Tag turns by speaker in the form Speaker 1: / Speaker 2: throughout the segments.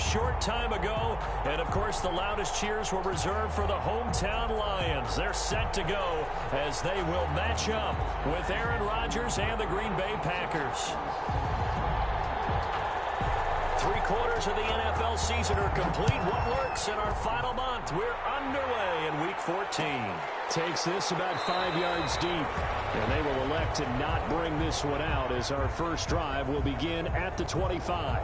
Speaker 1: short time ago. And, of course, the loudest cheers were reserved for the hometown Lions. They're set to go as they will match up with Aaron Rodgers and the Green Bay Packers. 3/4 of the NFL season are complete. What works in our final month? We're underway in Week 14.
Speaker 2: Takes this about 5 yards deep. And they will elect to not bring this one out as our first drive will begin at the 25.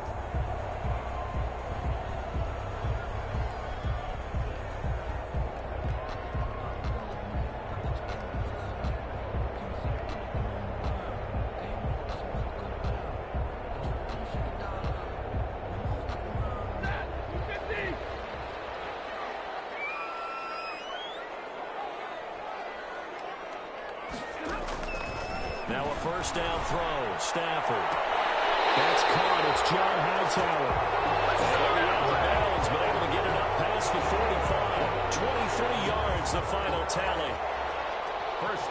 Speaker 1: Now a first down throw. Stafford. That's caught. It's John Hightower. And out of bounds, but able to get it up past the 45. 23 yards, the final tally.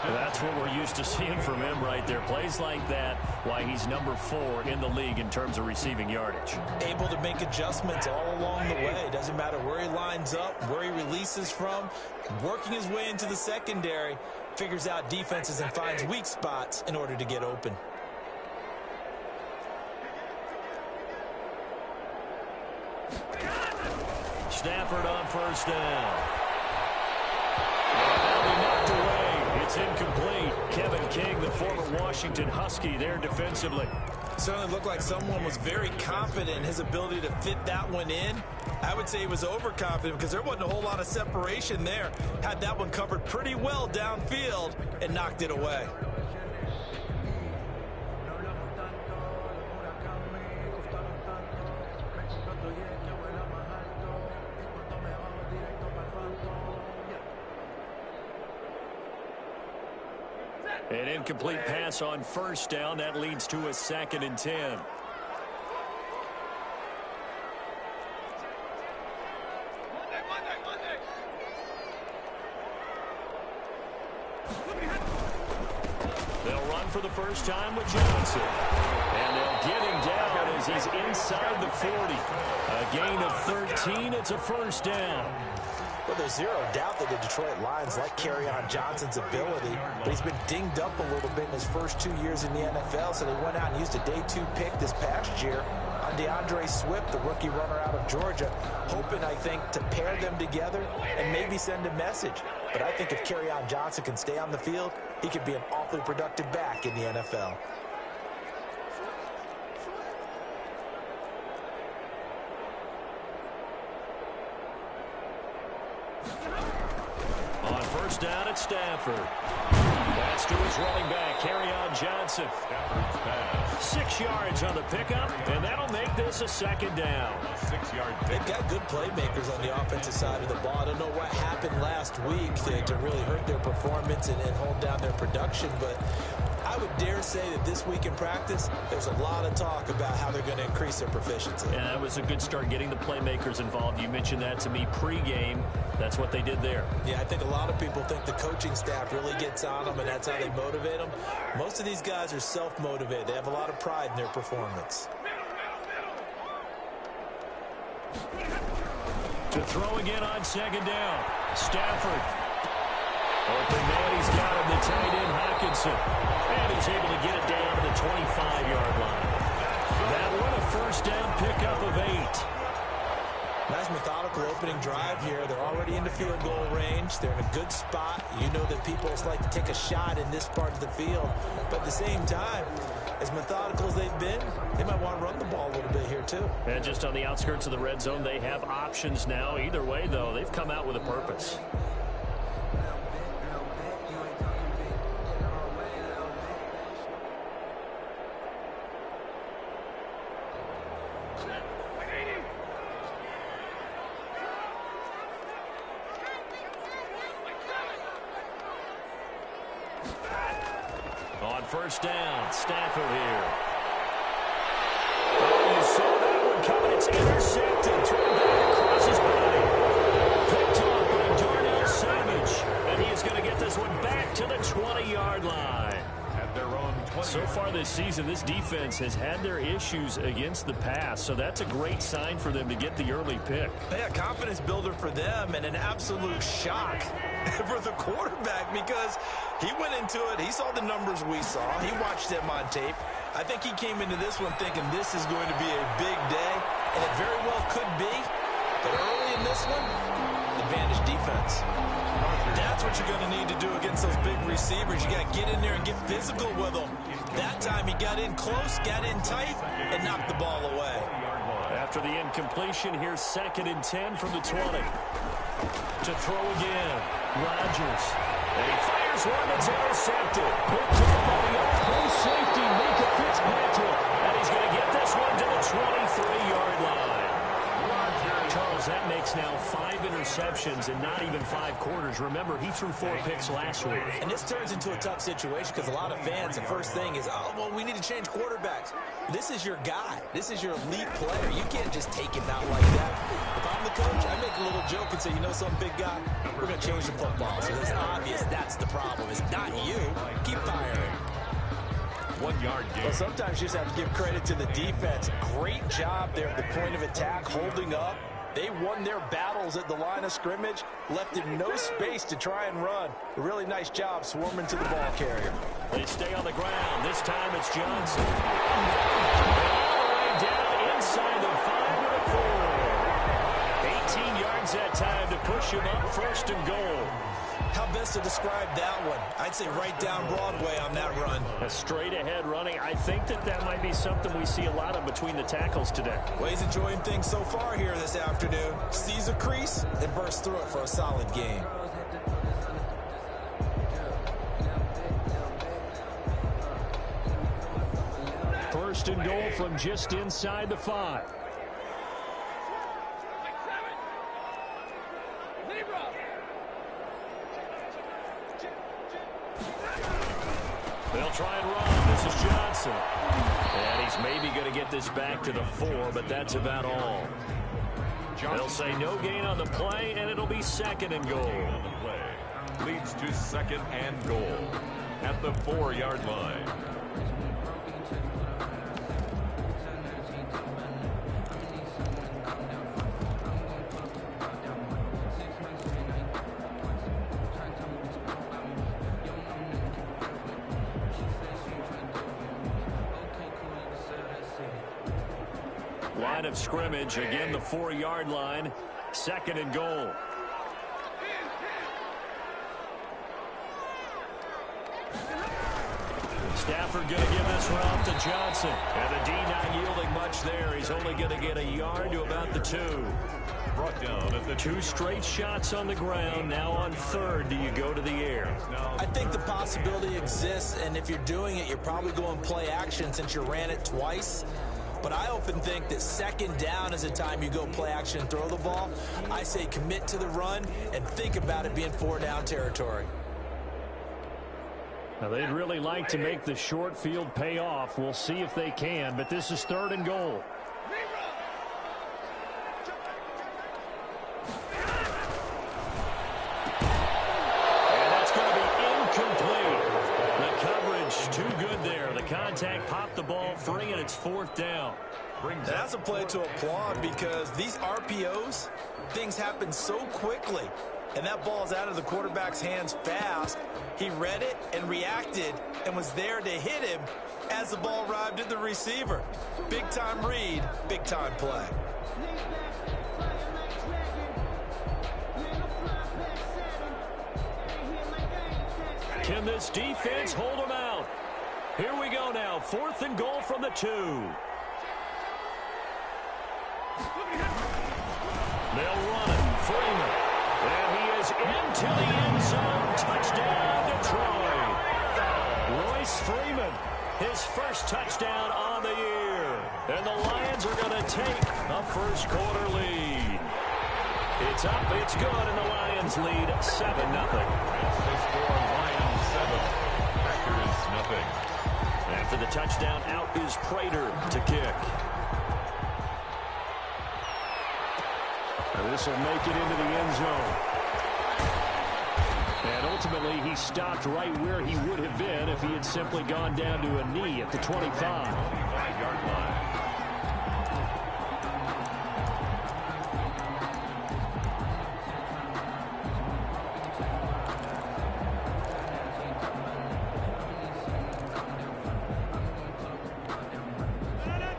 Speaker 1: That's what we're used to seeing from him right there. Plays like that, why he's number 4 in the league in terms of receiving yardage.
Speaker 3: Able to make adjustments all along the way. Doesn't matter where he lines up, where he releases from. Working his way into the secondary. Figures out defenses and finds weak spots in order to get open.
Speaker 1: Stafford on first down. That'll be knocked away. It's incomplete. Kevin King, the former Washington Husky, there defensively.
Speaker 3: Certainly looked like someone was very confident in his ability to fit that one in. I would say he was overconfident because there wasn't a whole lot of separation there. Had that one covered pretty well downfield and knocked it away.
Speaker 1: An incomplete pass on first down. That leads to a 2nd and 10. They'll run for the first time with Johnson. And they'll get him down as he's inside the 40. A gain of 13. It's a first down.
Speaker 3: Well, there's zero doubt that the Detroit Lions like Kerryon Johnson's ability, but he's been dinged up a little bit in his first 2 years in the NFL, so they went out and used a day 2 pick this past year on DeAndre Swift, the rookie runner out of Georgia, hoping, I think, to pair them together and maybe send a message. But I think if Kerryon Johnson can stay on the field, he could be an awfully productive back in the NFL.
Speaker 1: On first down at Stafford. That's to his running back, Kerryon Johnson. 6 yards on the pickup, and that'll make this a 2nd down.
Speaker 4: 6 yard.
Speaker 3: They've got good playmakers on the offensive side of the ball. I don't know what happened last week to really hurt their performance and hold down their production, but I would dare say that this week in practice, there's a lot of talk about how they're going to increase their proficiency.
Speaker 1: Yeah, that was a good start getting the playmakers involved. You mentioned that to me pregame. That's what they did there.
Speaker 3: Yeah, I think a lot of people think the coaching staff really gets on them, and that's how they motivate them. Most of these guys are self-motivated. They have a lot of pride in their performance.
Speaker 1: To throw again on 2nd down. Stafford. Open man, he's got him, the tight end, Hockenson. And he's able to get it down to the 25-yard line. That one, a first down pickup of 8.
Speaker 3: Nice methodical opening drive here. They're already in the field goal range. They're in a good spot. You know that people like to take a shot in this part of the field. But at the same time, as methodical as they've been, they might want to run the ball a little bit here too.
Speaker 1: And just on the outskirts of the red zone, they have options now. Either way, though, they've come out with a purpose. On first down, Stafford here. Oh, you saw that one coming. It's intercepted. Turned back across his body. Picked off by Darnell Savage. And he is going to get this one back to the 20-yard line.
Speaker 4: At their own 20.
Speaker 1: So far
Speaker 2: this season, this defense has had their issues against the pass, so that's a great sign for them to get the early pick.
Speaker 3: Yeah, confidence builder for them and an absolute shock for the quarterback because he went into it. He saw the numbers we saw. He watched them on tape. I think he came into this one thinking this is going to be a big day, and it very well could be. But early in this one, advantage defense. That's what you're going to need to do against those big receivers. You got to get in there and get physical with them. That time he got in close, got in tight, and knocked the ball away.
Speaker 2: After the incompletion, here's 2nd and 10 from the 20. To throw again, Rodgers. And he fires one that's intercepted. Picked up by the up-close safety, Minka Fitzpatrick. And he's going to get this one to the 23-yard line. Charles, that makes now 5 interceptions in not even 5 quarters. Remember, he threw 4 picks last week.
Speaker 3: And this turns into a tough situation because a lot of fans, the first thing is, oh, well, we need to change quarterbacks. This is your guy. This is your elite player. You can't just take him out like that. If I'm the coach, I make a little joke and say, you know something, big guy? We're going to change the football. So it's obvious that's the problem. It's not you. Keep firing.
Speaker 1: 1-yard gain.
Speaker 3: Well, sometimes you just have to give credit to the defense. Great job there at the point of attack, holding up. They won their battles at the line of scrimmage, left him no space to try and run. A really nice job swarming to the ball carrier.
Speaker 2: They stay on the ground. This time it's Johnson. All the way down inside the 5 to the 4. 18 yards that time to push him up 1st and goal.
Speaker 3: How best to describe that one? I'd say right down Broadway on that run.
Speaker 2: A straight-ahead running. I think that might be something we see a lot of between the tackles today.
Speaker 3: Well, he's enjoying things so far here this afternoon. Sees a crease and bursts through it for a solid game.
Speaker 2: First and goal from just inside the 5. They'll try and run. This is Johnson. And he's maybe going to get this back to the 4, but that's about all. They'll say no gain on the play, and it'll be 2nd and goal.
Speaker 1: Leads to 2nd and goal at the 4-yard line.
Speaker 2: Line of scrimmage, again the 4-yard line, 2nd and goal. Stafford going to give this one off to Johnson. And the D not yielding much there. He's only going to get a yard to about the 2.
Speaker 1: Brought down at the
Speaker 2: 2 straight shots on the ground. Now on 3rd, do you go to the air?
Speaker 3: I think the possibility exists, and if you're doing it, you're probably going play action since you ran it twice. But I often think that 2nd down is the time you go play action and throw the ball. I say commit to the run and think about it being 4-down territory.
Speaker 2: Now, they'd really like to make the short field pay off. We'll see if they can, but this is 3rd and goal. And that's going to be incomplete. The coverage too good there. The contact popped the ball free, and it's 4th down.
Speaker 3: That's a play to applaud because these RPOs, things happen so quickly. And that ball's out of the quarterback's hands fast. He read it and reacted and was there to hit him as the ball arrived at the receiver. Big-time read, big-time play.
Speaker 2: Can this defense hold them out? Here we go now. 4th and goal from the 2. They'll run it. Freeman. And he is into the end zone. Touchdown, Detroit. Royce Freeman, his first touchdown on the year. And the Lions are going to take a first-quarter lead. It's up, it's good, and the Lions lead 7-0.
Speaker 1: The score, Lions 7, Packers 0.
Speaker 2: After the touchdown, out is Prater to kick. And this will make it into the end zone.
Speaker 1: And ultimately, he stopped right where he would have been if he had simply gone down to a knee at the 25.
Speaker 2: 25-yard line.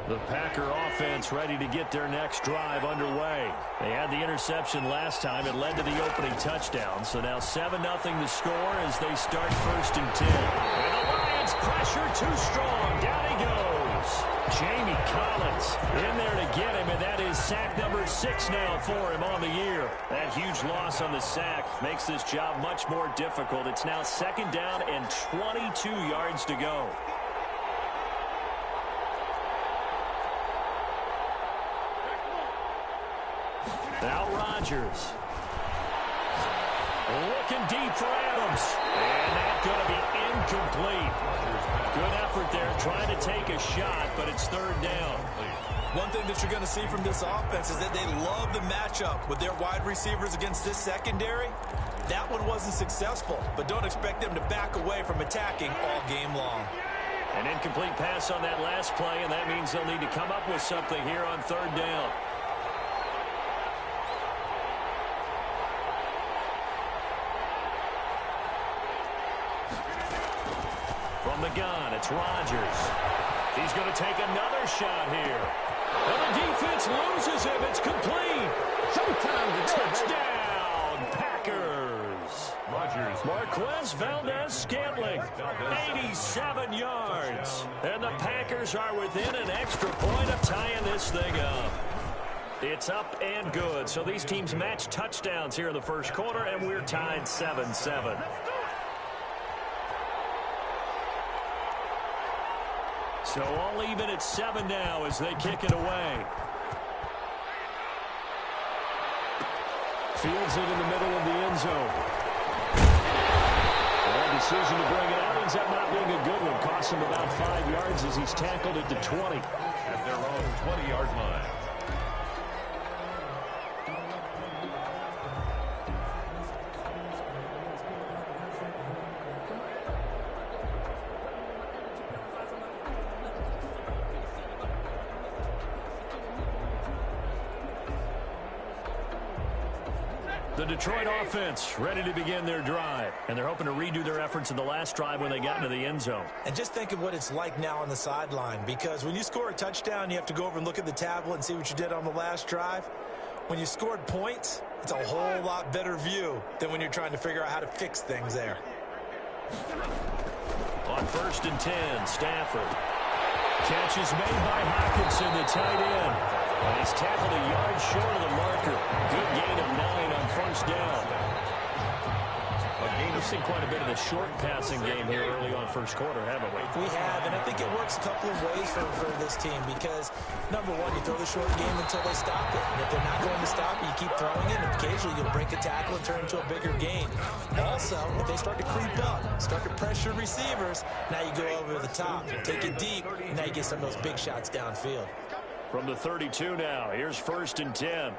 Speaker 1: The Packer offense ready to get their next drive underway. They had the interception last time. It led to the opening touchdown. So now 7-0 the score as they start 1st and 10. And the Lions pressure too strong. Down he goes. Jamie Collins in there to get him, and that is sack number 6 now for him on the year. That huge loss on the sack makes this job much more difficult. It's now 2nd down and 22 yards to go. Now Rodgers. Looking deep for Adams. And that's going to be incomplete. Good effort there trying to take a shot, but it's 3rd down.
Speaker 3: One thing that you're going to see from this offense is that they love the matchup with their wide receivers against this secondary. That one wasn't successful, but don't expect them to back away from attacking all game long.
Speaker 1: An incomplete pass on that last play, and that means they'll need to come up with something here on 3rd down. From the gun, it's Rodgers. He's going to take another shot here. And the defense loses him. It's complete. Touchdown, Packers.
Speaker 2: Rodgers.
Speaker 1: Marquez Valdez-Scantling, 87 yards. And the Packers are within an extra point of tying this thing up. It's up and good. So these teams match touchdowns here in the 1st quarter, and we're tied 7-7. So all even at 7 now as they kick it away. Fields it in the middle of the end zone. The decision to bring it out ends up not being a good one. Costs him about 5 yards as he's tackled at the 20.
Speaker 2: At their own 20-yard line.
Speaker 1: The Detroit offense ready to begin their drive, and they're hoping to redo their efforts in the last drive when they got into the end zone.
Speaker 3: And just think of what it's like now on the sideline, because when you score a touchdown, you have to go over and look at the tablet and see what you did on the last drive. When you scored points, it's a whole lot better view than when you're trying to figure out how to fix things there.
Speaker 1: On 1st and 10, Stafford. Catch is made by Hockenson, the tight end. And he's tackled a yard short of the marker. Good gain of 9 on 1st down. We've seen quite a bit of the short passing game here early on 1st quarter, haven't we?
Speaker 3: We have, and I think it works a couple of ways for this team because, number one, you throw the short game until they stop it. And if they're not going to stop it, you keep throwing it, and occasionally you'll break a tackle and turn into a bigger gain. Also, if they start to creep up, start to pressure receivers, now you go over the top, take it deep, and now you get some of those big shots downfield.
Speaker 1: From the 32 now, here's 1st and 10.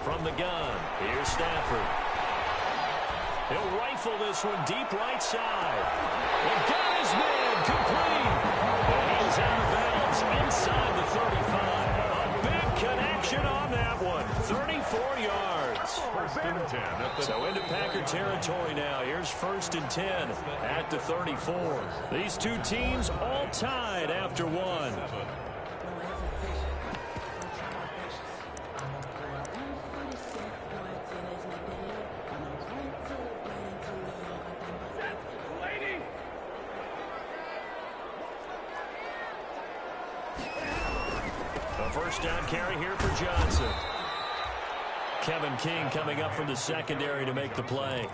Speaker 1: From the gun, here's Stafford. He'll rifle this one deep right side. And got his man complete. And he's out of bounds inside the 35. A big connection on that one. 34 yards.
Speaker 2: 1st and 10.
Speaker 1: So into Packer territory now. Here's 1st and 10 at the 34. These two teams all tied after one. A 1st down carry here for Johnson. Kevin King coming up from the secondary to make the play.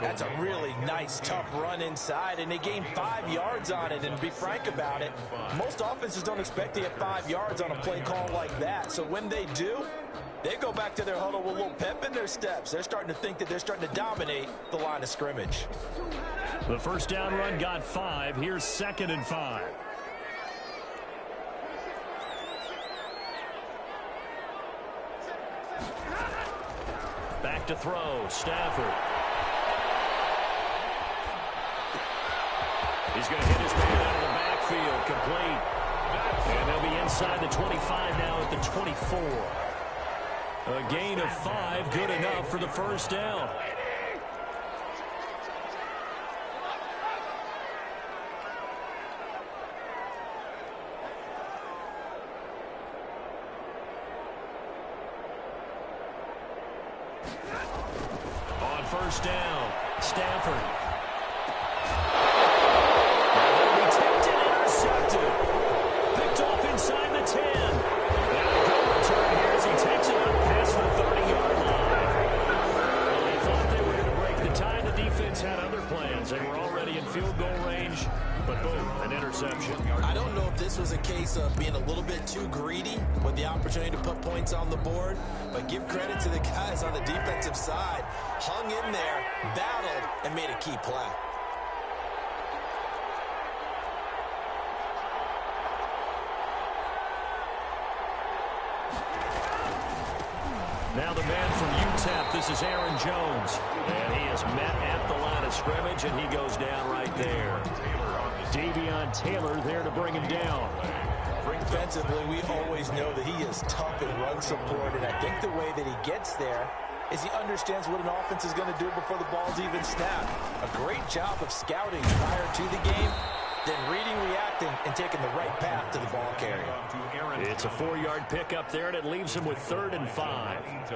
Speaker 3: That's a really nice, tough run inside, and they gained 5 yards on it. And to be frank about it, most offenses don't expect to get 5 yards on a play call like that. So when they do, they go back to their huddle with a little pep in their steps. They're starting to think that they're starting to dominate the line of scrimmage.
Speaker 2: The first down run got 5. Here's 2nd and 5. Back to throw, Stafford. He's going to hit his man out of the backfield, complete. And they'll be inside the 25 now at the 24. A gain of 5, good enough for the first down. On first down, Stafford. Picked off inside the 10. Now a good return here as he takes it up past the 30-yard line. Well, they thought they were going to break the tie. The defense had other plans. They were already in field goal range, but boom, an interception.
Speaker 3: I don't know if this was a case of being a little bit too greedy with the opportunity to put points on the board, but give credit to the guys on the defensive side. Hung in there, battled, and made a key play.
Speaker 2: Now the man from UTEP, this is Aaron Jones. And he is met at the line of scrimmage, and he goes down right there. Davion Taylor there to bring him down.
Speaker 3: Defensively, we always know that he is tough in run support, and I think the way that he gets there is he understands what an offense is going to do before the ball's even snapped. A great job of scouting prior to the game, then reading, reacting, and taking the right path to the ball carrier.
Speaker 2: It's a 4-yard pickup there, and it leaves him with 3rd and 5.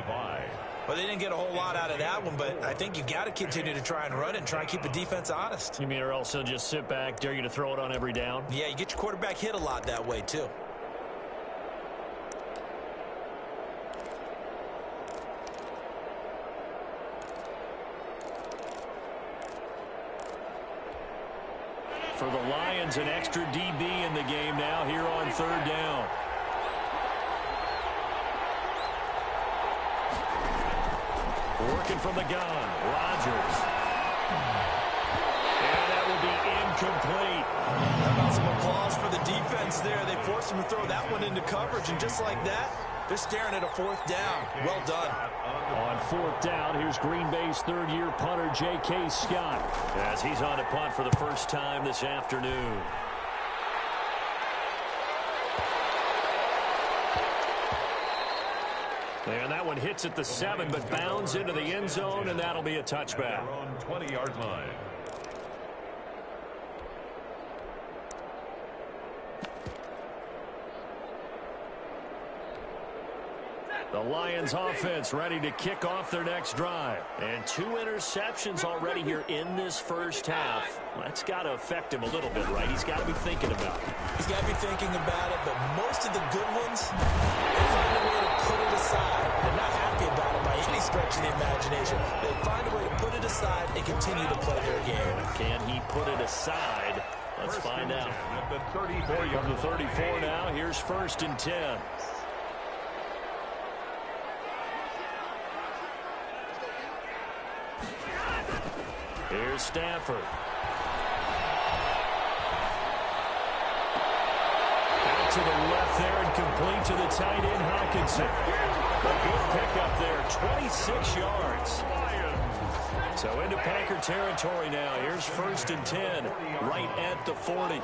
Speaker 3: Well, they didn't get a whole lot out of that one, but I think you've got to continue to try and run it and try and keep the defense honest.
Speaker 2: You mean or else he'll just sit back, dare you to throw it on every down?
Speaker 3: Yeah, you get your quarterback hit a lot that way, too.
Speaker 2: For the Lions, an extra DB in the game now here on 3rd down. Working from the gun, Rodgers. And that will be incomplete.
Speaker 3: How about some applause for the defense there? They forced him to throw that one into coverage, and just like that, they're staring at a 4th down. Well done.
Speaker 2: On 4th down, here's Green Bay's 3rd-year punter, J.K. Scott, as he's on to punt for the first time this afternoon. And that one hits at the 7, but bounds into the end zone, and that'll be a touchback.
Speaker 1: On 20-yard line.
Speaker 2: The Lions offense ready to kick off their next drive. And 2 interceptions already here in this first half. That's got to affect him a little bit, right? He's got to be thinking about it.
Speaker 3: He's got to be thinking about it, but most of the good ones, they find a way to put it aside. They're not happy about it by any stretch of the imagination. They find a way to put it aside and continue to play their game.
Speaker 2: Can he put it aside? Let's find out. From the 34 now, here's 1st and 10. Here's Stafford. Out to the left there and complete to the tight end, Hawkinson. A good pickup there, 26 yards. So into Packer territory now. Here's 1st and 10, right at the 40.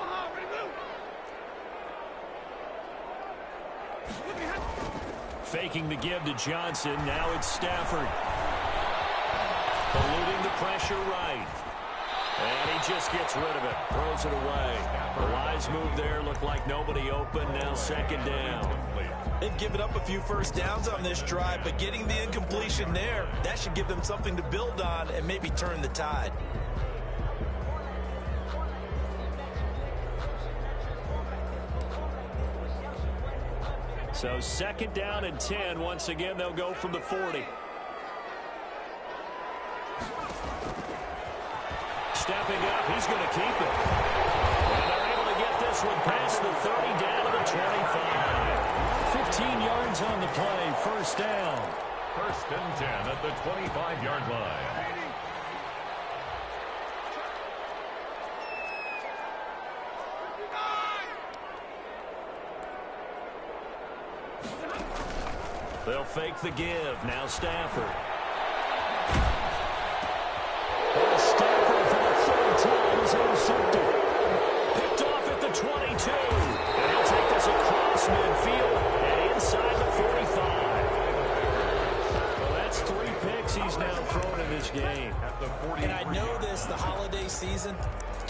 Speaker 2: Faking the give to Johnson. Now it's Stafford. Eluding the pressure right. And he just gets rid of it. Throws it away. The wise move there. Looked like nobody open. Now 2nd down.
Speaker 3: They've given up a few first downs on this drive, but getting the incompletion there, that should give them something to build on and maybe turn the tide.
Speaker 2: So 2nd down and 10. Once again, they'll go from the 40. stepping up. He's going to keep it. And they're able to get this one past the 30 down to the 25. 15 yards on the play. First down.
Speaker 1: First and 10 at the 25-yard line.
Speaker 2: They'll fake the give. Now Stafford. Stafford for the third time is intercepted. Picked off at the 22. And he'll take this across midfield and inside the 45. Well, that's 3 picks he's now thrown in this game.
Speaker 3: And I know this, the holiday season,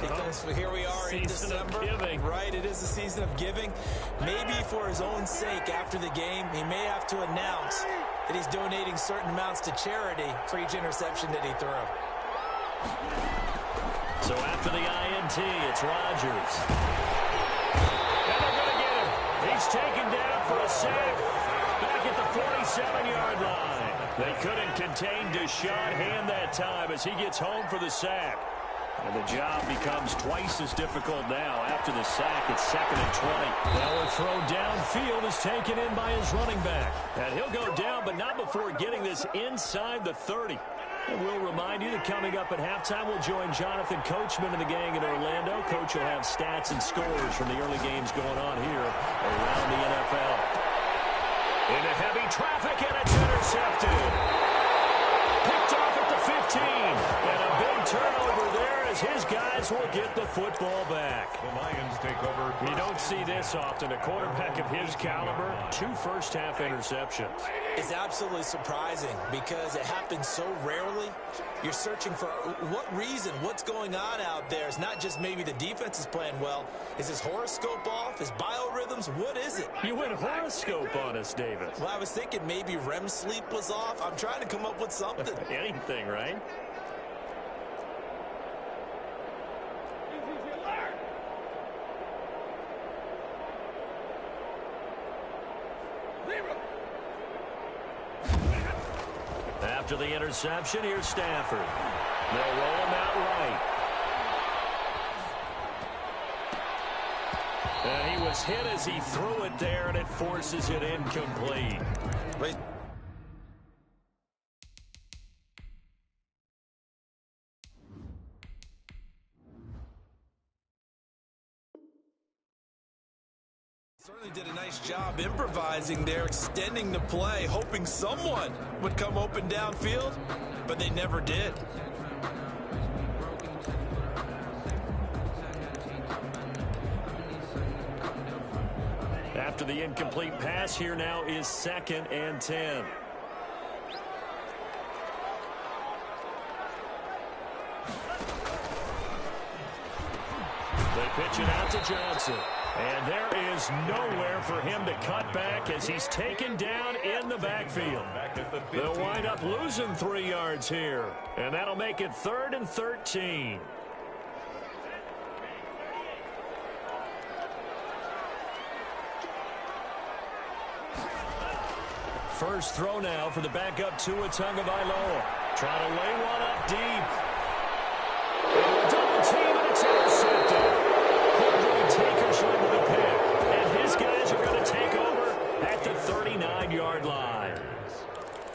Speaker 3: because here we are in December. Right, it is the season of giving. Maybe for his own sake after the game, he may have to announce that he's donating certain amounts to charity for each interception that he threw.
Speaker 2: So after the INT, it's Rodgers. And they're going to get him. He's taken down for a sack back at the 47-yard line. They couldn't contain Deshaun Hand that time as he gets home for the sack. And the job becomes twice as difficult now. After the sack, it's 2nd and 20. Now a throw downfield is taken in by his running back. And he'll go down, but not before getting this inside the 30. And we'll remind you that coming up at halftime, we'll join Jonathan Coachman and the gang in Orlando. Coach will have stats and scores from the early games going on here around the NFL. Into heavy traffic, and it's intercepted. Picked off at the 15. And a big turnover there as his guys will get the football back.
Speaker 1: The Lions take over.
Speaker 2: You don't see this often. A quarterback of his caliber, 2 first-half interceptions.
Speaker 3: It's absolutely surprising because it happens so rarely. You're searching for what reason, what's going on out there. It's not just maybe the defense is playing well. Is his horoscope off? His biorhythms? What is it?
Speaker 2: You went horoscope on us, David.
Speaker 3: Well, I was thinking maybe REM sleep was off. I'm trying to come up with something.
Speaker 2: Anything, right? After the interception, here's Stafford. They'll roll him out right. And he was hit as he threw it there, and it forces it incomplete.
Speaker 3: Wait. Certainly did a nice job improvising there, extending the play, hoping someone would come open downfield, but they never did.
Speaker 2: After the incomplete pass, here now is 2nd and 10. They pitch it out to Johnson. And there is nowhere for him to cut back as he's taken down in the backfield. They'll wind up losing 3 yards here. And that'll make it 3rd and 13. First throw now for the backup Tua Tagovailoa. Trying to lay one up deep. Double team, and it's intercepted. Taker's with the pick, and his guys are going to take over at the 39-yard line.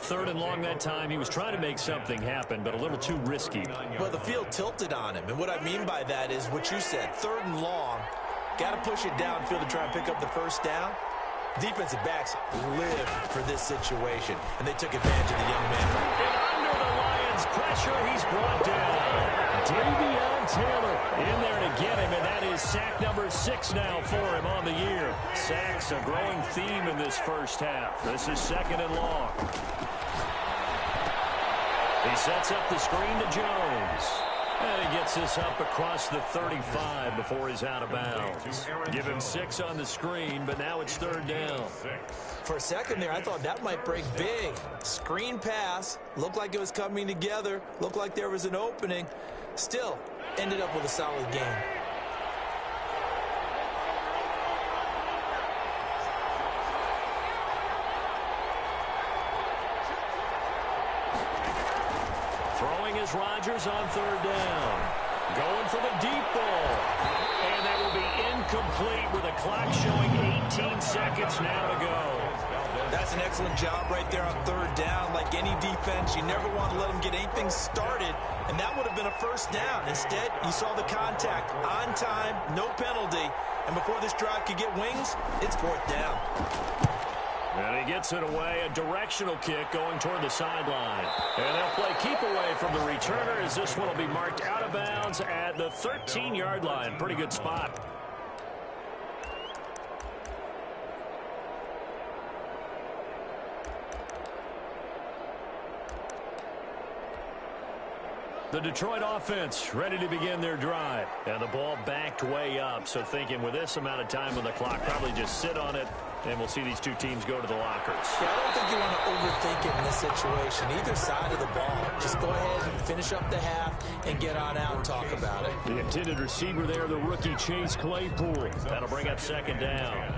Speaker 2: 3rd and long that time. He was trying to make something happen, but a little too risky.
Speaker 3: Well, the field tilted on him, and what I mean by that is what you said, 3rd and long. Got to push it downfield to try and pick up the first down. Defensive backs live for this situation, and they took advantage of the young man.
Speaker 2: And under the Lions' pressure, he's brought down. Davion Taylor in there to get him, and that is sack number 6 now for him on the year. Sacks a growing theme in this first half. This is 2nd and long. He sets up the screen to Jones. And he gets this up across the 35 before he's out of bounds. Give him 6 on the screen, but now it's 3rd down.
Speaker 3: For a second there, I thought that might break big. Screen pass. Looked like it was coming together. Looked like there was an opening. Still, ended up with a solid game.
Speaker 2: Throwing is Rodgers on 3rd down. Going for the deep ball. And that will be incomplete with a clock showing 18 seconds now to go.
Speaker 3: That's an excellent job right there on third down. Like any defense, you never want to let them get anything started, and that would have been a first down. Instead, you saw the contact on time, no penalty, and before this drive could get wings, it's fourth down.
Speaker 2: And he gets it away, a directional kick going toward the sideline. And they'll play keep away from the returner as this one will be marked out of bounds at the 13-yard line. Pretty good spot. The Detroit offense ready to begin their drive. And the ball backed way up. So thinking with this amount of time on the clock, probably just sit on it, and we'll see these two teams go to the lockers.
Speaker 3: Yeah, I don't think you want to overthink it in this situation. Either side of the ball. Just go ahead and finish up the half and get on out and talk about it.
Speaker 2: The intended receiver there, the rookie Chase Claypool. That'll bring up second down.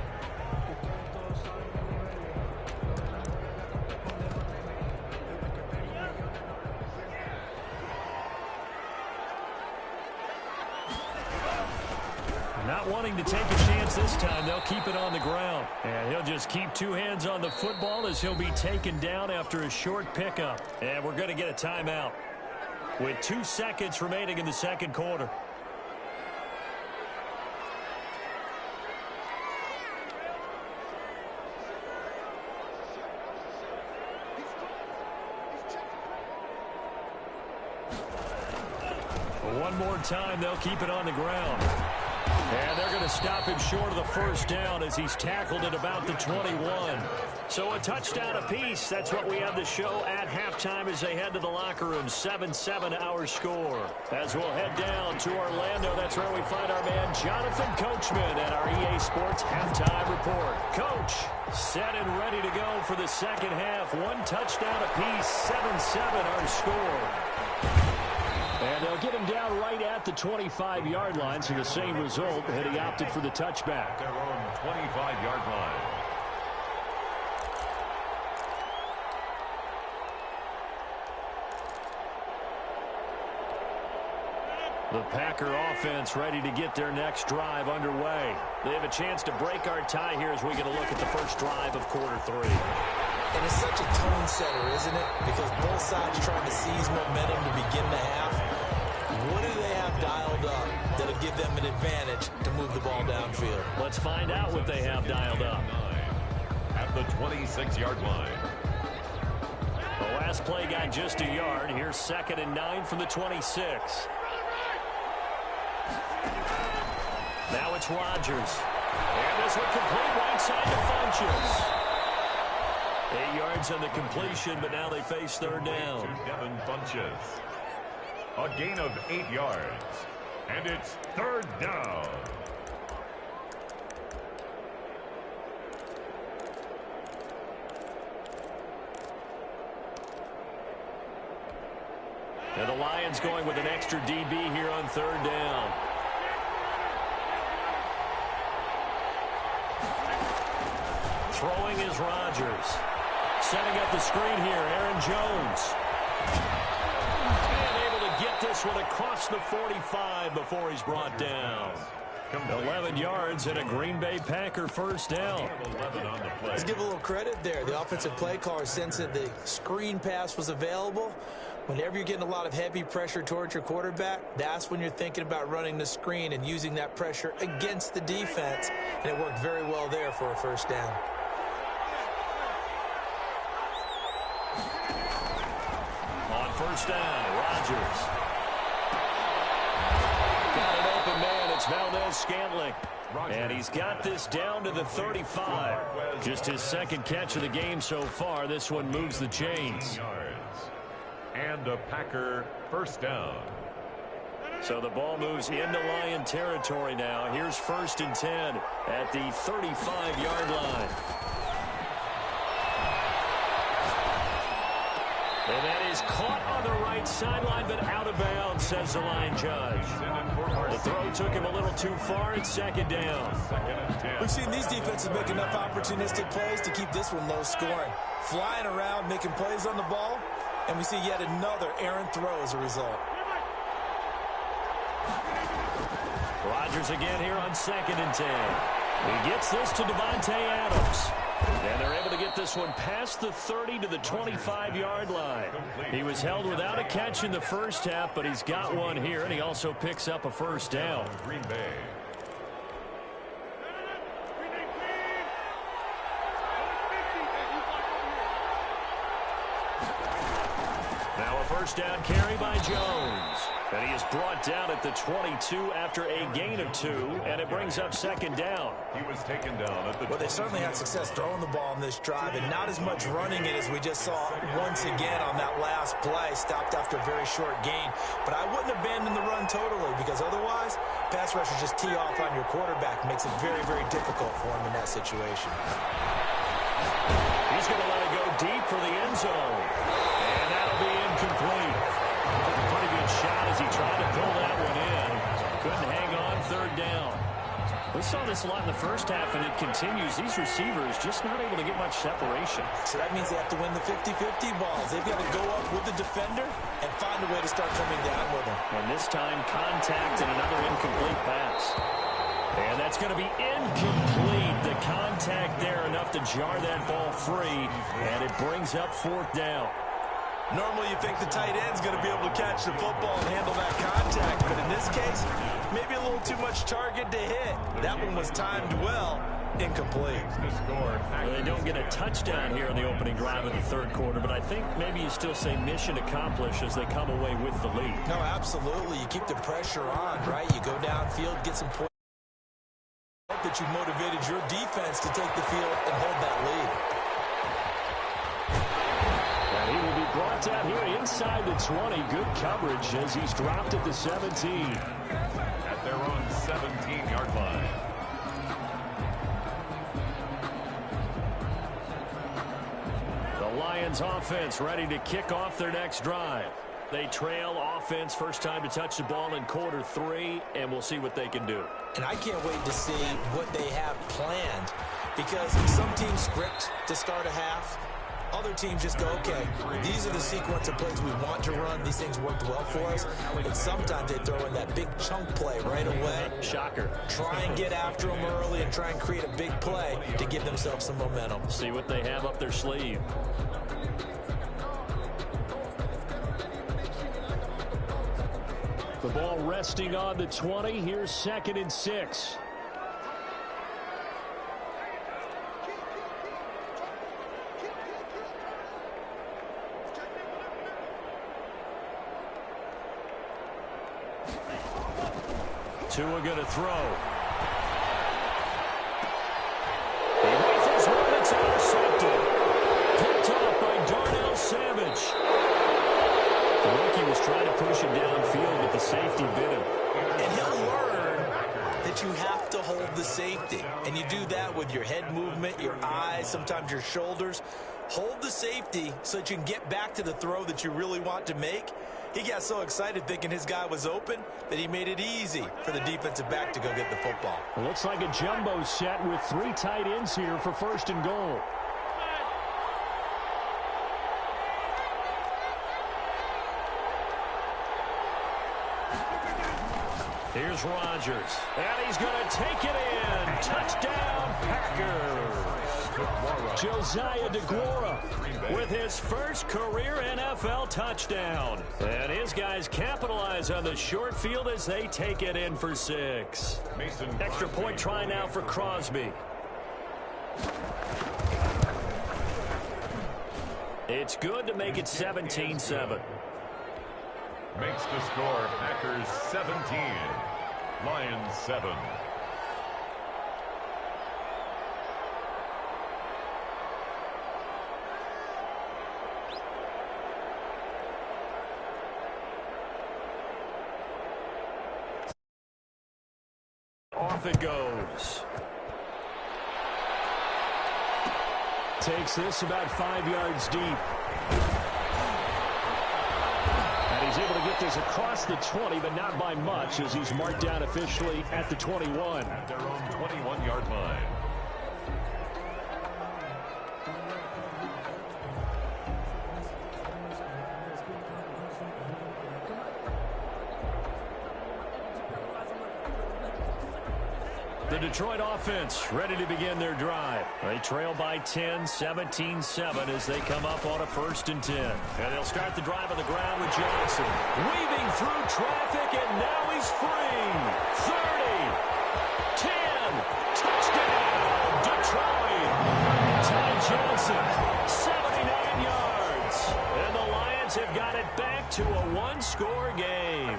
Speaker 2: Not wanting to take a chance this time, they'll keep it on the ground. And he'll just keep two hands on the football as he'll be taken down after a short pickup. And we're going to get a timeout with 2 seconds remaining in the second quarter. One more time, they'll keep it on the ground. And they're going to stop him short of the first down as he's tackled at about the 21. So a touchdown apiece. That's what we have the show at halftime as they head to the locker room. 7-7 our score. As we'll head down to Orlando, that's where we find our man Jonathan Coachman at our EA Sports Halftime Report. Coach, set and ready to go for the second half. One touchdown apiece. 7-7 our score. And they'll get him down right at the 25-yard line, so the same result, and he opted for the touchback.
Speaker 1: Their own 25-yard line.
Speaker 2: The Packer offense ready to get their next drive underway. They have a chance to break our tie here as we get a look at the first drive of quarter three.
Speaker 3: And it's such a tone setter, isn't it? Because both sides trying to seize momentum to begin the half. What do they have dialed up that'll give them an advantage to move the ball downfield?
Speaker 2: Let's find out what they have dialed up.
Speaker 1: At the 26-yard line.
Speaker 2: The last play got just a yard. Here's 2nd and 9 from the 26. Now it's Rodgers. And this one complete right side to Funches. 8 yards on the completion, but now they face third down.
Speaker 1: To Devin Funches. A gain of 8 yards. And it's third down.
Speaker 2: And the Lions going with an extra DB here on third down. Throwing is Rodgers. Setting up the screen here, Aaron Jones. And able to get this one across the 45 before he's brought down. 11 yards and a Green Bay Packer first down.
Speaker 3: Let's give a little credit there. The offensive play caller sensed that the screen pass was available. Whenever you're getting a lot of heavy pressure towards your quarterback, that's when you're thinking about running the screen and using that pressure against the defense. And it worked very well there for a first down.
Speaker 2: On first down, Rodgers. Got an open man. It's Valdez-Scantling. And he's got this down to the 35. Just his second catch of the game so far. This one moves the chains.
Speaker 1: And a Packer first down.
Speaker 2: So the ball moves into Lion territory now. Here's 1st and 10 at the 35-yard line. And that is caught on the right sideline, but out of bounds, says the line judge. The throw took him a little too far. It's 2nd down.
Speaker 3: We've seen these defenses make enough opportunistic plays to keep this one low scoring. Flying around, making plays on the ball, and we see yet another errant throw as a result.
Speaker 2: Rodgers again here on 2nd and 10. He gets this to Devontae Adams. And they're able to get this one past the 30 to the 25-yard line. He was held without a catch in the first half, but he's got one here, and he also picks up a first down.
Speaker 4: Green Bay.
Speaker 2: Now a first down carry by Jones. And he is brought down at the 22 after a gain of 2, and it brings up 2nd down.
Speaker 4: He was taken down at the...
Speaker 3: Well, they certainly had success throwing the ball in this drive, and not as much running it as we just saw once again on that last play. Stopped after a very short gain. But I wouldn't abandon the run totally, because otherwise, pass rushers just tee off on your quarterback. Makes it very, very difficult for him in that situation.
Speaker 2: He's going to let it go deep for the end zone. And that'll be incomplete. Took a pretty good shot as he tried to pull that one in. Couldn't hang on 3rd down. We saw this a lot in the first half, and it continues. These receivers just not able to get much separation.
Speaker 3: So that means they have to win the 50-50 balls. They've got to go up with the defender and find a way to start coming down with him.
Speaker 2: And this time, contact and another incomplete pass. And that's going to be incomplete. The contact there enough to jar that ball free, and it brings up 4th down.
Speaker 3: Normally you think the tight end's going to be able to catch the football and handle that contact, but in this case, maybe a little too much target to hit. That one was timed well, incomplete.
Speaker 2: Well, they don't get a touchdown here in the opening drive of the 3rd quarter, but I think maybe you still say mission accomplished as they come away with the lead.
Speaker 3: No, absolutely. You keep the pressure on, right? You go downfield, get some points. Hope that you motivated your defense to take the field and hold that lead.
Speaker 2: He will be brought down here inside the 20. Good coverage as he's dropped at the 17.
Speaker 4: At their own 17-yard line.
Speaker 2: The Lions offense ready to kick off their next drive. They trail offense first time to touch the ball in quarter 3, and we'll see what they can do.
Speaker 3: And I can't wait to see what they have planned, because some teams script to start a half. Other teams just go, okay, these are the sequence of plays we want to run. These things worked well for us. And sometimes they throw in that big chunk play right away.
Speaker 2: Shocker.
Speaker 3: Try and get after them early and try and create a big play to give themselves some momentum.
Speaker 2: See what they have up their sleeve. The ball resting on the 20. Here's 2nd and 6. Tua going to throw. He rifles one that's intercepted. Picked off by Darnell Savage. The rookie was trying to push him downfield, but the safety bit him.
Speaker 3: And he'll learn that you have to hold the safety. And you do that with your head movement, your eyes, sometimes your shoulders. Hold the safety so that you can get back to the throw that you really want to make. He got so excited thinking his guy was open that he made it easy for the defensive back to go get the football.
Speaker 2: It looks like a jumbo set with 3 tight ends here for 1st and goal. Here's Rodgers, and he's going to take it in. Touchdown, Packers. Josiah DeGuara with his first career NFL touchdown. And his guys capitalize on the short field as they take it in for 6. Extra point try now for Crosby. It's good to make it 17-7.
Speaker 4: Makes the score Packers 17, Lions 7.
Speaker 2: Off it goes. Takes this about 5 yards deep. And he's able to get this across the 20, but not by much, as he's marked down officially at the 21.
Speaker 4: At their own 21-yard line.
Speaker 2: The Detroit offense ready to begin their drive. They trail by 10, 17-7 as they come up on a 1st and 10. And they'll start the drive on the ground with Johnson. Weaving through traffic, and now he's free. 30, 10, touchdown, Detroit. Ty Johnson, 79 yards. And the Lions have got it back to a one-score game.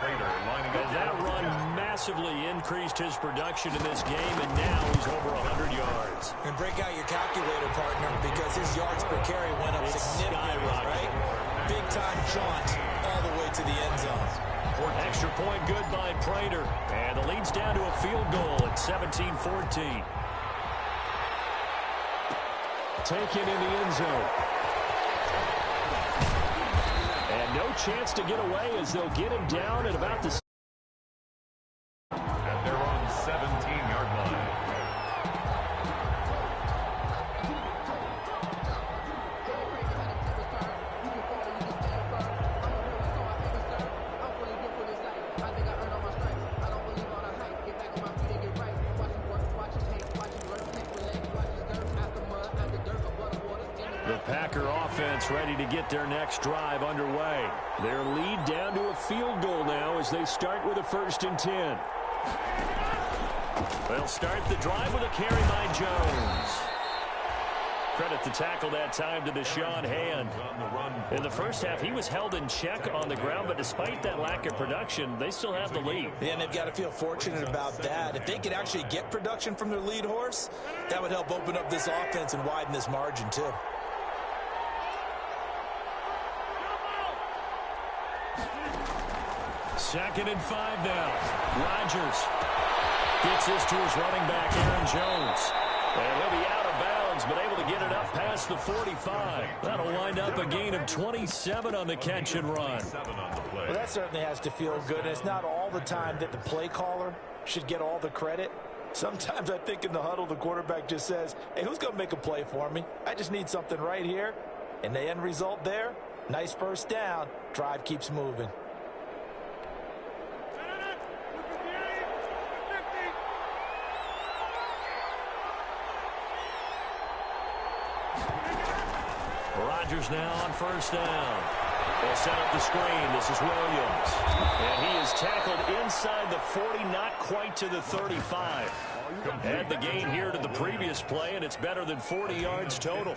Speaker 2: And that run massively increased his production in this game, and now he's over 100 yards.
Speaker 3: And break out your calculator, partner, because his yards per carry went up significantly, right? Big-time jaunt all the way to the end zone.
Speaker 2: Extra point good by Prater. And the lead's down to a field goal at 17-14. Taken in the end zone. And no chance to get away as they'll get him down at about the...
Speaker 4: At their own 17-yard line.
Speaker 2: The Packer offense ready to get their next drive underway. Their lead down to a field goal now as they start with a 1st and 10. They'll start the drive with a carry by Jones. Credit the tackle that time to Deshaun Hand. In the first half, he was held in check on the ground, but despite that lack of production, they still have the lead.
Speaker 3: Yeah, and they've got to feel fortunate about that. If they could actually get production from their lead horse, that would help open up this offense and widen this margin, too.
Speaker 2: Second and 5 now. Rodgers gets this to his running back, Aaron Jones. And he'll be out of bounds, but able to get it up past the 45. That'll wind up a gain of 27 on the catch and run.
Speaker 3: Well, that certainly has to feel good. And it's not all the time that the play caller should get all the credit. Sometimes I think in the huddle, the quarterback just says, hey, who's going to make a play for me? I just need something right here. And the end result there, nice first down. Drive keeps moving.
Speaker 2: Rodgers now on 1st down. They'll set up the screen. This is Williams. And he is tackled inside the 40, not quite to the 35. Add the gain here to the previous play, and it's better than 40 yards total.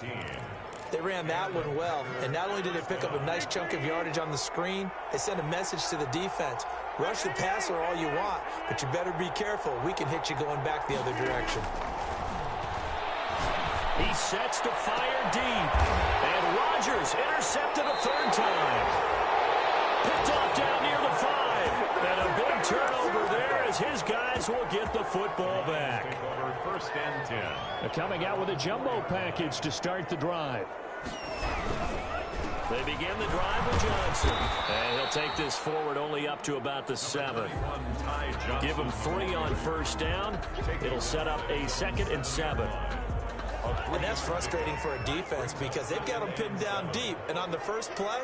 Speaker 3: They ran that one well, and not only did they pick up a nice chunk of yardage on the screen, they sent a message to the defense. Rush the passer all you want, but you better be careful. We can hit you going back the other direction.
Speaker 2: He sets to fire deep. And Rodgers intercepted a 3rd time. Picked off down near the 5. And a big turnover there as his guys will get the football back.
Speaker 4: 1st and 10.
Speaker 2: They're coming out with a jumbo package to start the drive. They begin the drive with Johnson. And he'll take this forward only up to about the 7. Give him 3 on 1st down. It'll set up a 2nd and 7.
Speaker 3: And that's frustrating for a defense because they've got them pinned down deep. And on the first play,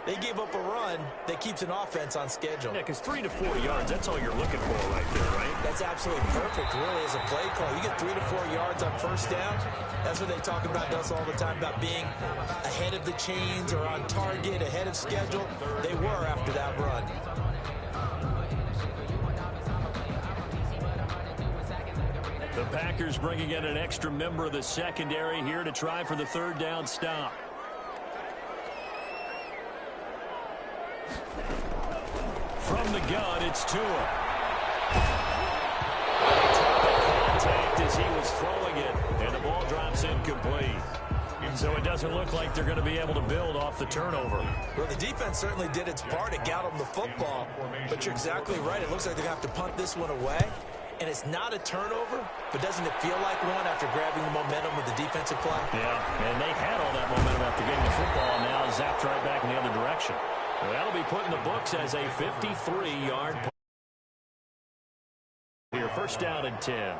Speaker 3: they gave up a run that keeps an offense on schedule.
Speaker 2: Yeah, because 3 to 4 yards, that's all you're looking for right there, right?
Speaker 3: That's absolutely perfect, really, as a play call. You get 3 to 4 yards on 1st down. That's what they talk about us all the time, about being ahead of the chains or on target, ahead of schedule. They were after that run.
Speaker 2: The Packers bringing in an extra member of the secondary here to try for the 3rd down stop. From the gun, it's Tua. Contact as he was throwing it, and the ball drops incomplete. So it doesn't look like they're going to be able to build off the turnover.
Speaker 3: Well, the defense certainly did its part. It got them the football. But you're exactly right. It looks like they're going to have to punt this one away. And it's not a turnover, but doesn't it feel like one after grabbing the momentum of the defensive play?
Speaker 2: Yeah, and they had all that momentum after getting the football, and now zapped right back in the other direction. Well, that'll be put in the books as a 53-yard punt. Here, 1st down and 10.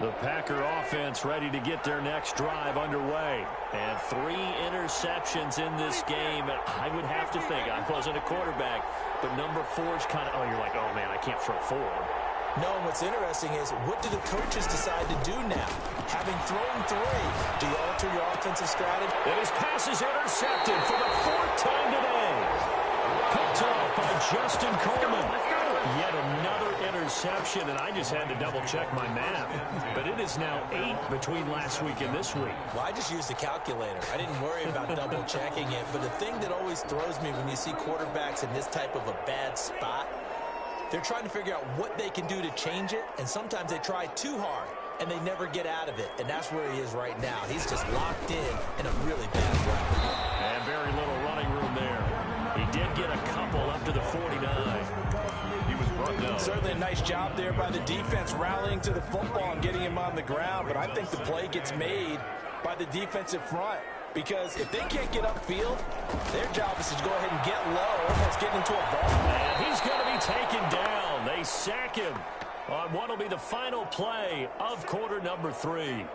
Speaker 1: The Packer offense ready to get their next drive underway. And 3 interceptions in this game. I would have to think, I wasn't a quarterback, but number 4 is kind of, you're like, oh, man, I can't throw 4.
Speaker 3: No, and what's interesting is, what do the coaches decide to do now? Having thrown 3, do you alter your offensive strategy?
Speaker 1: And his pass is intercepted for the 4th time today. Picked off by Justin Coleman. Yet another interception, and I just had to double-check my math. But it is now 8 between last week and this week.
Speaker 3: Well, I just used a calculator. I didn't worry about double-checking it. But the thing that always throws me when you see quarterbacks in this type of a bad spot, they're trying to figure out what they can do to change it, and sometimes they try too hard, and they never get out of it. And that's where he is right now. He's just locked in a really bad way.
Speaker 1: And very little running room there. He did get a couple up to the 49.
Speaker 4: He was brought down.
Speaker 2: Certainly a nice job there by the defense, rallying to the football and getting him on the ground. But I think the play gets made by the defensive front, because if they can't get upfield, their job is to go ahead and get low, almost get into a ball.
Speaker 1: And he's going to be taken down. They sack him on what will be the final play of quarter number 3.